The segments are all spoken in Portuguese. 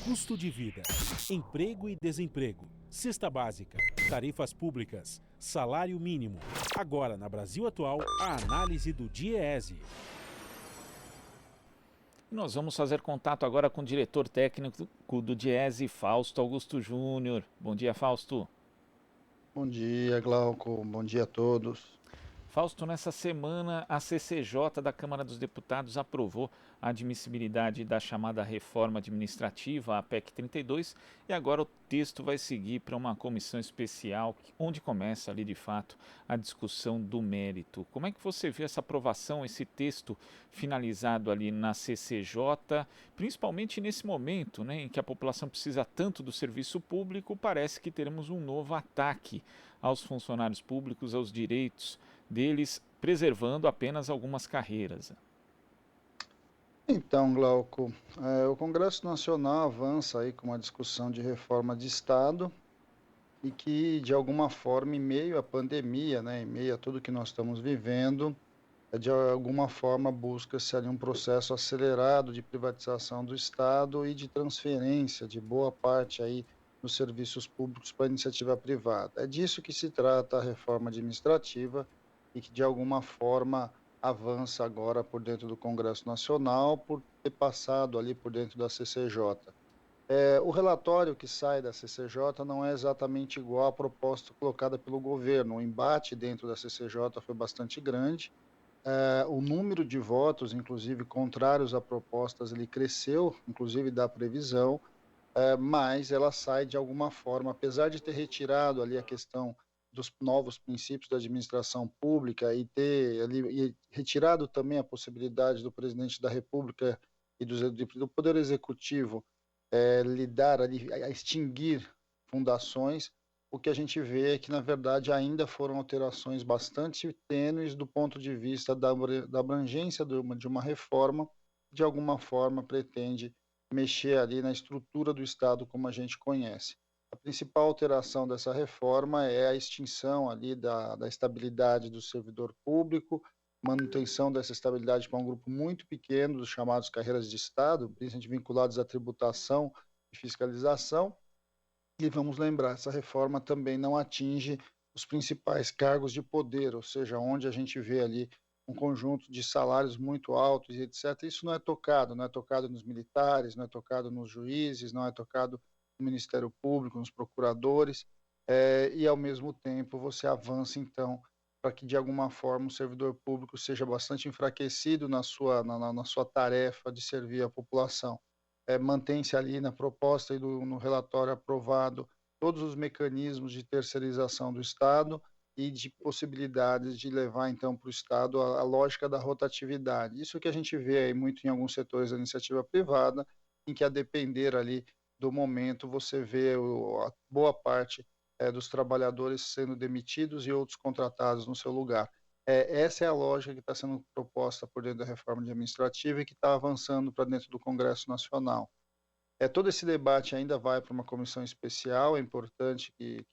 Custo de vida, emprego e desemprego, cesta básica, tarifas públicas, salário mínimo. Agora, na Brasil Atual, a análise do DIEESE. Nós vamos fazer contato agora com o diretor técnico do DIEESE, Fausto Augusto Júnior. Bom dia, Fausto. Bom dia, Glauco. Bom dia a todos. Fausto, nessa semana a CCJ da Câmara dos Deputados aprovou a admissibilidade da chamada reforma administrativa, a PEC 32, e agora o texto vai seguir para uma comissão especial, onde começa ali de fato a discussão do mérito. Como é que você vê essa aprovação, esse texto finalizado ali na CCJ, principalmente nesse momento, né, em que a população precisa tanto do serviço público, parece que teremos um novo ataque aos funcionários públicos, aos direitos deles, preservando apenas algumas carreiras. Então, Glauco, o Congresso Nacional avança aí com uma discussão de reforma de Estado e que, de alguma forma, em meio à pandemia, né, em meio a tudo que nós estamos vivendo, de alguma forma busca-se ali um processo acelerado de privatização do Estado e de transferência de boa parte aí dos serviços públicos para a iniciativa privada. É disso que se trata a reforma administrativa e que, de alguma forma, avança agora por dentro do Congresso Nacional, por ter passado ali por dentro da CCJ. O relatório que sai da CCJ não é exatamente igual à proposta colocada pelo governo. O embate dentro da CCJ foi bastante grande. O número de votos, inclusive contrários a propostas, ele cresceu, inclusive da previsão, mas ela sai de alguma forma, apesar de ter retirado ali a questão dos novos princípios da administração pública e ter ali, e retirado também a possibilidade do presidente da República e do Poder Executivo lidar ali, a extinguir fundações. O que a gente vê é que, na verdade, ainda foram alterações bastante tênues do ponto de vista da abrangência de uma reforma, de alguma forma pretende mexer ali na estrutura do Estado como a gente conhece. A principal alteração dessa reforma é a extinção ali da estabilidade do servidor público, manutenção dessa estabilidade para um grupo muito pequeno dos chamados carreiras de Estado, principalmente vinculados à tributação e fiscalização. E vamos lembrar, essa reforma também não atinge os principais cargos de poder, ou seja, onde a gente vê ali um conjunto de salários muito altos e etc. Isso não é tocado nos militares, não é tocado nos juízes, não é tocado no Ministério Público, nos procuradores, e ao mesmo tempo você avança então para que de alguma forma o servidor público seja bastante enfraquecido na sua tarefa de servir a população. Mantém-se ali na proposta e no relatório aprovado todos os mecanismos de terceirização do Estado e de possibilidades de levar, então, para o Estado a lógica da rotatividade. Isso que a gente vê aí muito em alguns setores da iniciativa privada, em que, a depender ali do momento, você vê a boa parte dos trabalhadores sendo demitidos e outros contratados no seu lugar. Essa é a lógica que está sendo proposta por dentro da reforma administrativa e que está avançando para dentro do Congresso Nacional. Todo esse debate ainda vai para uma comissão especial, é importante que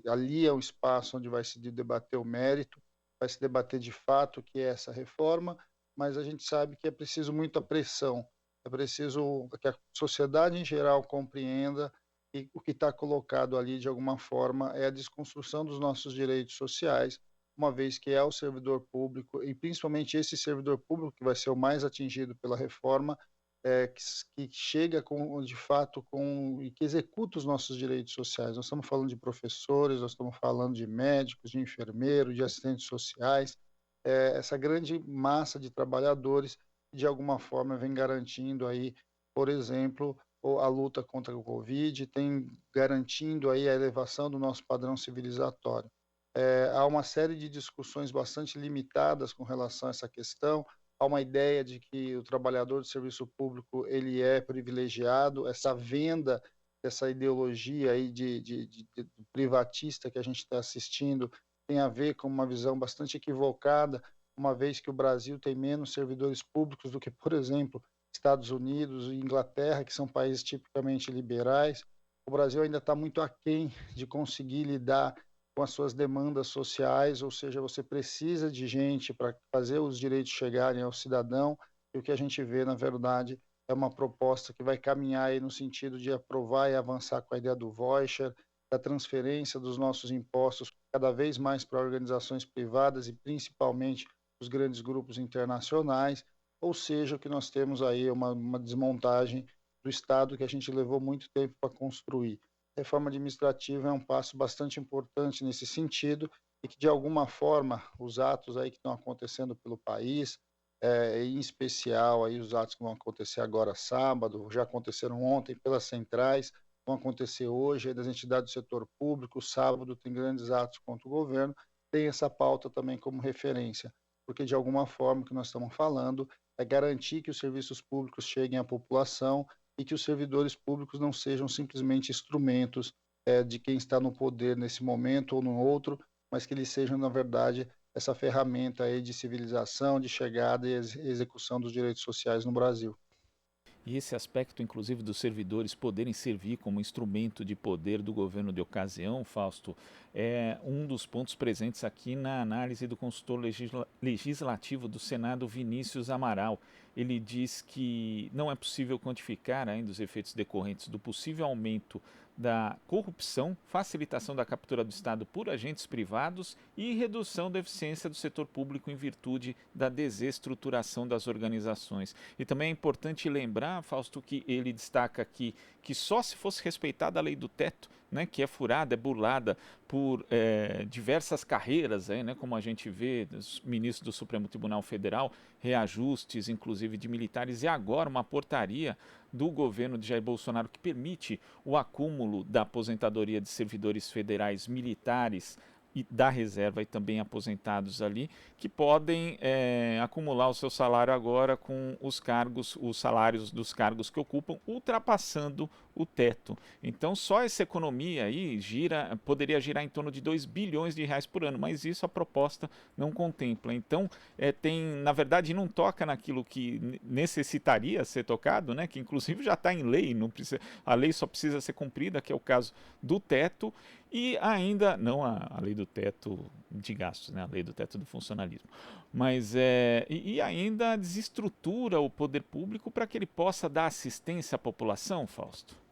ali é um espaço onde vai se debater o mérito, vai se debater de fato o que é essa reforma, mas a gente sabe que é preciso muita pressão, é preciso que a sociedade em geral compreenda que o que está colocado ali, de alguma forma, é a desconstrução dos nossos direitos sociais, uma vez que é o servidor público, e principalmente esse servidor público que vai ser o mais atingido pela reforma, que chega de fato e que executa os nossos direitos sociais. Nós estamos falando de professores, nós estamos falando de médicos, de enfermeiros, de assistentes sociais, essa grande massa de trabalhadores que de alguma forma vem garantindo aí, por exemplo, a luta contra o Covid, tem garantindo aí a elevação do nosso padrão civilizatório. Há uma série de discussões bastante limitadas com relação a essa questão. Há uma ideia de que o trabalhador do serviço público ele é privilegiado, essa venda, essa ideologia aí de privatista que a gente está assistindo tem a ver com uma visão bastante equivocada, uma vez que o Brasil tem menos servidores públicos do que, por exemplo, Estados Unidos e Inglaterra, que são países tipicamente liberais. O Brasil ainda está muito aquém de conseguir lidar com as suas demandas sociais, ou seja, você precisa de gente para fazer os direitos chegarem ao cidadão, e o que a gente vê, na verdade, é uma proposta que vai caminhar aí no sentido de aprovar e avançar com a ideia do voucher, da transferência dos nossos impostos cada vez mais para organizações privadas e principalmente os grandes grupos internacionais, ou seja, o que nós temos aí é uma desmontagem do Estado que a gente levou muito tempo para construir. A reforma administrativa é um passo bastante importante nesse sentido e que, de alguma forma, os atos aí que estão acontecendo pelo país, em especial aí os atos que vão acontecer agora sábado, já aconteceram ontem pelas centrais, vão acontecer hoje aí das entidades do setor público, sábado tem grandes atos contra o governo, tem essa pauta também como referência, porque de alguma forma o que nós estamos falando é garantir que os serviços públicos cheguem à população e que os servidores públicos não sejam simplesmente instrumentos de quem está no poder nesse momento ou no outro, mas que eles sejam, na verdade, essa ferramenta aí de civilização, de chegada e execução dos direitos sociais no Brasil. E esse aspecto, inclusive, dos servidores poderem servir como instrumento de poder do governo de ocasião, Fausto, é um dos pontos presentes aqui na análise do consultor legislativo do Senado, Vinícius Amaral. Ele diz que não é possível quantificar ainda os efeitos decorrentes do possível aumento da corrupção, facilitação da captura do Estado por agentes privados e redução da eficiência do setor público em virtude da desestruturação das organizações. E também é importante lembrar, Fausto, que ele destaca aqui que só se fosse respeitada a lei do teto, né, que é furada, é burlada por diversas carreiras, né, como a gente vê, os ministros do Supremo Tribunal Federal, reajustes, inclusive de militares, e agora uma portaria do governo de Jair Bolsonaro que permite o acúmulo da aposentadoria de servidores federais militares e da reserva e também aposentados ali, que podem acumular o seu salário agora com os salários dos cargos que ocupam, ultrapassando o teto. Então só essa economia aí poderia girar em torno de 2 bilhões de reais por ano, mas isso a proposta não contempla. Então na verdade não toca naquilo que necessitaria ser tocado, né, que inclusive já está em lei, não precisa, a lei só precisa ser cumprida, que é o caso do teto, e ainda, não a lei do teto de gastos, né, a lei do teto do funcionalismo, mas e ainda desestrutura o poder público para que ele possa dar assistência à população, Fausto?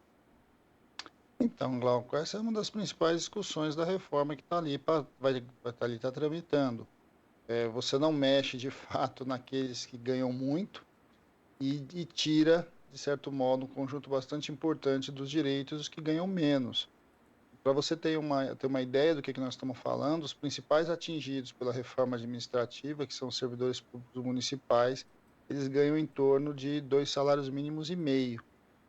Então, Glauco, essa é uma das principais discussões da reforma que está ali, vai estar ali, está tramitando. Você não mexe de fato naqueles que ganham muito e tira, de certo modo, um conjunto bastante importante dos direitos dos que ganham menos. Para você ter uma ideia do que nós estamos falando, os principais atingidos pela reforma administrativa, que são os servidores públicos municipais, eles ganham em torno de 2 salários mínimos e meio.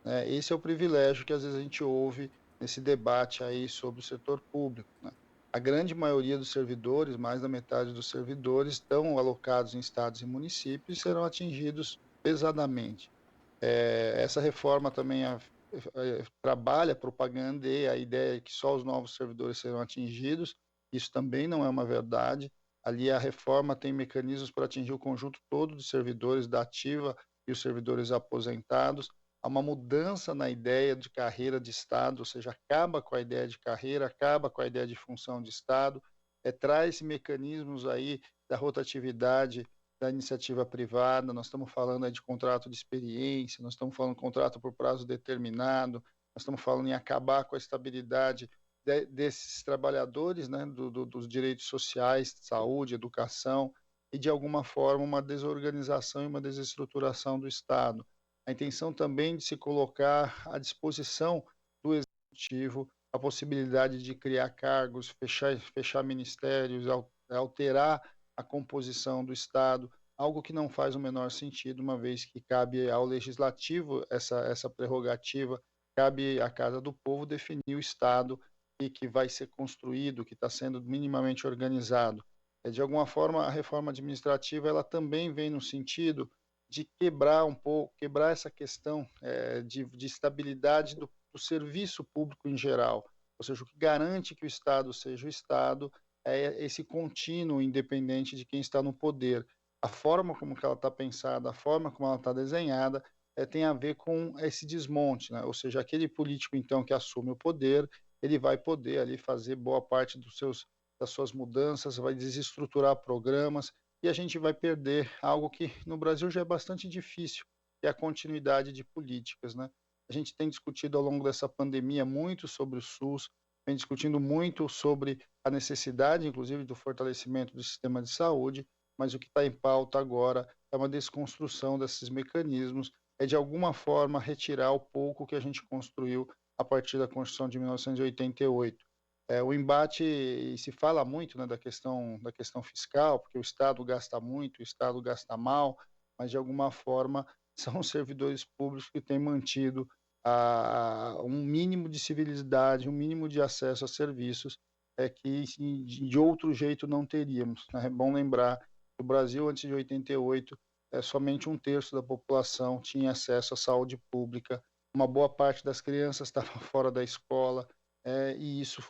Né? Esse é o privilégio que às vezes a gente ouve nesse debate aí sobre o setor público. Né? A grande maioria dos servidores, mais da metade dos servidores, estão alocados em estados e municípios e serão atingidos pesadamente. Essa reforma também trabalha, propagandeia a ideia de que só os novos servidores serão atingidos. Isso também não é uma verdade. Ali a reforma tem mecanismos para atingir o conjunto todo de servidores da ativa e os servidores aposentados. Há uma mudança na ideia de carreira de Estado, ou seja, acaba com a ideia de carreira, acaba com a ideia de função de Estado, traz mecanismos aí da rotatividade da iniciativa privada, nós estamos falando aí de contrato de experiência, nós estamos falando de contrato por prazo determinado, nós estamos falando em acabar com a estabilidade desses trabalhadores, né, dos direitos sociais, saúde, educação, e de alguma forma uma desorganização e uma desestruturação do Estado. A intenção também de se colocar à disposição do Executivo a possibilidade de criar cargos, fechar ministérios, alterar a composição do Estado, algo que não faz o menor sentido, uma vez que cabe ao Legislativo essa prerrogativa, cabe à Casa do Povo definir o Estado e que vai ser construído, que está sendo minimamente organizado. De alguma forma, a reforma administrativa ela também vem no sentido de quebrar um pouco, quebrar essa questão de estabilidade do serviço público em geral, ou seja, o que garante que o Estado seja o Estado é esse contínuo independente de quem está no poder. A forma como que ela está pensada, a forma como ela está desenhada, tem a ver com esse desmonte, né? Ou seja, aquele político então que assume o poder, ele vai poder ali fazer boa parte das suas mudanças, vai desestruturar programas e a gente vai perder algo que no Brasil já é bastante difícil, que é a continuidade de políticas, né? A gente tem discutido ao longo dessa pandemia muito sobre o SUS, vem discutindo muito sobre a necessidade, inclusive, do fortalecimento do sistema de saúde, mas o que está em pauta agora é uma desconstrução desses mecanismos, é de alguma forma retirar o pouco que a gente construiu a partir da Constituição de 1988. O embate, e se fala muito, né, da questão fiscal, porque o Estado gasta muito, o Estado gasta mal, mas de alguma forma são os servidores públicos que têm mantido um mínimo de civilidade, um mínimo de acesso a serviços que de outro jeito não teríamos, né? É bom lembrar que o Brasil, antes de 88, somente um terço da população tinha acesso à saúde pública, uma boa parte das crianças estava fora da escola, e isso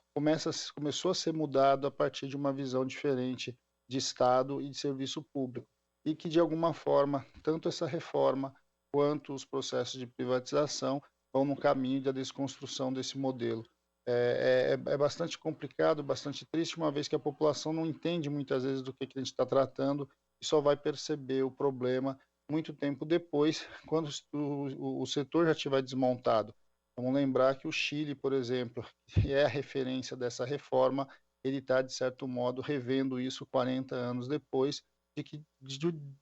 começou a ser mudado a partir de uma visão diferente de Estado e de serviço público. E que, de alguma forma, tanto essa reforma quanto os processos de privatização vão no caminho da desconstrução desse modelo. É bastante complicado, bastante triste, uma vez que a população não entende muitas vezes do que a gente está tratando e só vai perceber o problema muito tempo depois, quando o setor já estiver desmontado. Vamos lembrar que o Chile, por exemplo, que é a referência dessa reforma, ele está, de certo modo, revendo isso 40 anos depois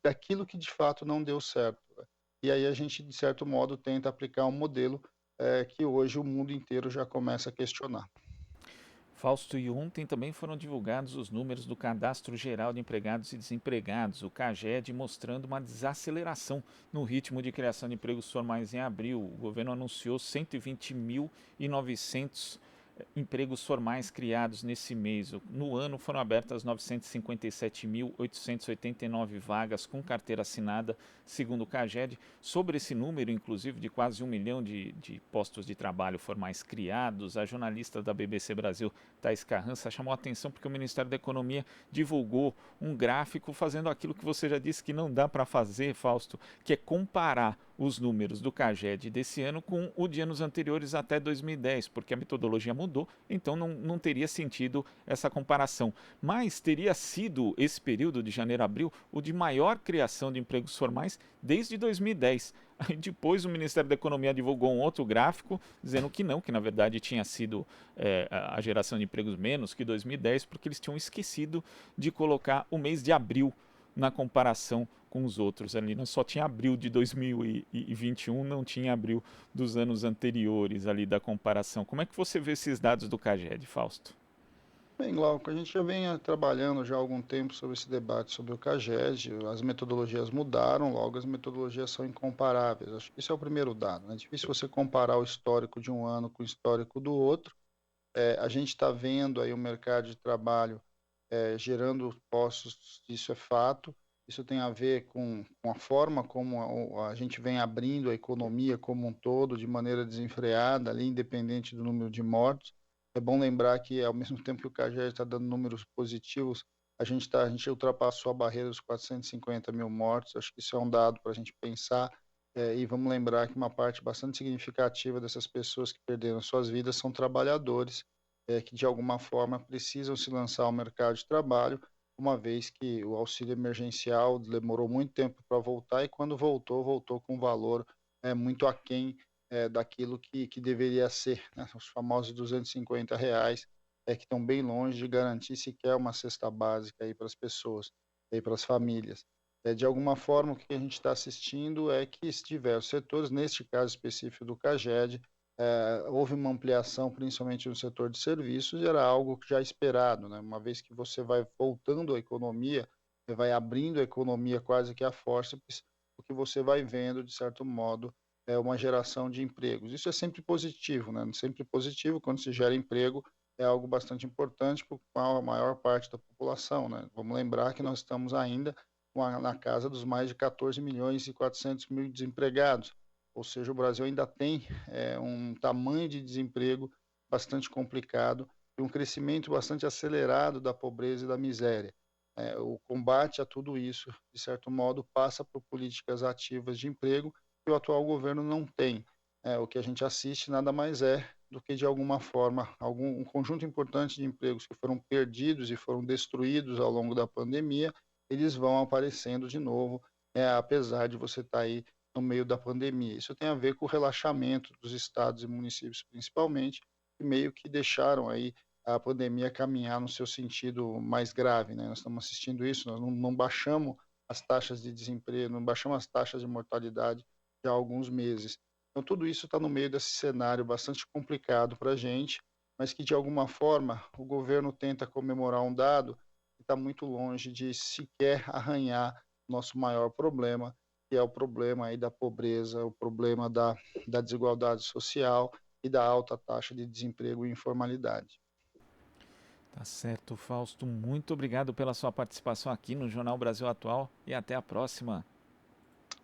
daquilo que de fato não deu certo. E aí a gente, de certo modo, tenta aplicar um modelo que hoje o mundo inteiro já começa a questionar. Fausto, e ontem também foram divulgados os números do Cadastro Geral de Empregados e Desempregados, o CAGED, mostrando uma desaceleração no ritmo de criação de empregos formais em abril. O governo anunciou 120.900 empregos formais criados nesse mês. No ano foram abertas 957.889 vagas com carteira assinada, segundo o CAGED. Sobre esse número, inclusive, de quase 1 milhão de postos de trabalho formais criados, a jornalista da BBC Brasil, Thaís Carrança, chamou a atenção porque o Ministério da Economia divulgou um gráfico fazendo aquilo que você já disse que não dá para fazer, Fausto, que é comparar os números do CAGED desse ano com o de anos anteriores até 2010, porque a metodologia mudou, então não teria sentido essa comparação. Mas teria sido esse período de janeiro a abril o de maior criação de empregos formais desde 2010. Aí depois o Ministério da Economia divulgou um outro gráfico dizendo que não, que na verdade tinha sido a geração de empregos menos que 2010, porque eles tinham esquecido de colocar o mês de abril na comparação com os outros. Ali só tinha abril de 2021, não tinha abril dos anos anteriores ali da comparação. Como é que você vê esses dados do CAGED, Fausto? Bem, Glauco, a gente já vem trabalhando já há algum tempo sobre esse debate sobre o CAGED, as metodologias mudaram, logo as metodologias são incomparáveis. Acho que isso é o primeiro dado, né? É difícil você comparar o histórico de um ano com o histórico do outro. A gente está vendo aí o mercado de trabalho gerando postos, isso é fato. Isso tem a ver com a forma como a gente vem abrindo a economia como um todo, de maneira desenfreada, ali, independente do número de mortos. É bom lembrar que, ao mesmo tempo que o CAGED está dando números positivos, a gente ultrapassou a barreira dos 450 mil mortos. Acho que isso é um dado para a gente pensar. E vamos lembrar que uma parte bastante significativa dessas pessoas que perderam suas vidas são trabalhadores que, de alguma forma, precisam se lançar ao mercado de trabalho, uma vez que o auxílio emergencial demorou muito tempo para voltar e quando voltou com um valor muito aquém daquilo que deveria ser, né? Os famosos R$ 250, que estão bem longe de garantir sequer uma cesta básica aí para as pessoas, para as famílias. De alguma forma, o que a gente está assistindo é que diversos setores, neste caso específico do CAGED, houve uma ampliação, principalmente no setor de serviços, e era algo já esperado, né? Uma vez que você vai voltando a economia, você vai abrindo a economia quase que a fórceps, o que você vai vendo, de certo modo, é uma geração de empregos. Isso é sempre positivo, né? Sempre positivo quando se gera emprego, é algo bastante importante para a maior parte da população, né? Vamos lembrar que nós estamos ainda na casa dos mais de 14.400.000 desempregados. Ou seja, o Brasil ainda tem um tamanho de desemprego bastante complicado e um crescimento bastante acelerado da pobreza e da miséria. O combate a tudo isso, de certo modo, passa por políticas ativas de emprego que o atual governo não tem. O que a gente assiste nada mais é do que, de alguma forma, um conjunto importante de empregos que foram perdidos e foram destruídos ao longo da pandemia, eles vão aparecendo de novo, apesar de você estar aí no meio da pandemia. Isso tem a ver com o relaxamento dos estados e municípios, principalmente, que meio que deixaram aí a pandemia caminhar no seu sentido mais grave, né? Nós estamos assistindo isso, nós não baixamos as taxas de desemprego, não baixamos as taxas de mortalidade já há alguns meses. Então, tudo isso está no meio desse cenário bastante complicado para a gente, mas que, de alguma forma, o governo tenta comemorar um dado que está muito longe de sequer arranhar nosso maior problema, que é o problema aí da pobreza, o problema da desigualdade social e da alta taxa de desemprego e informalidade. Tá certo, Fausto. Muito obrigado pela sua participação aqui no Jornal Brasil Atual e até a próxima.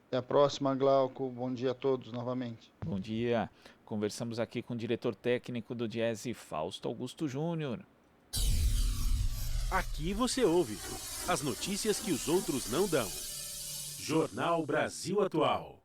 Até a próxima, Glauco. Bom dia a todos novamente. Bom dia. Conversamos aqui com o diretor técnico do Diese, Fausto Augusto Júnior. Aqui você ouve as notícias que os outros não dão. Jornal Brasil Atual.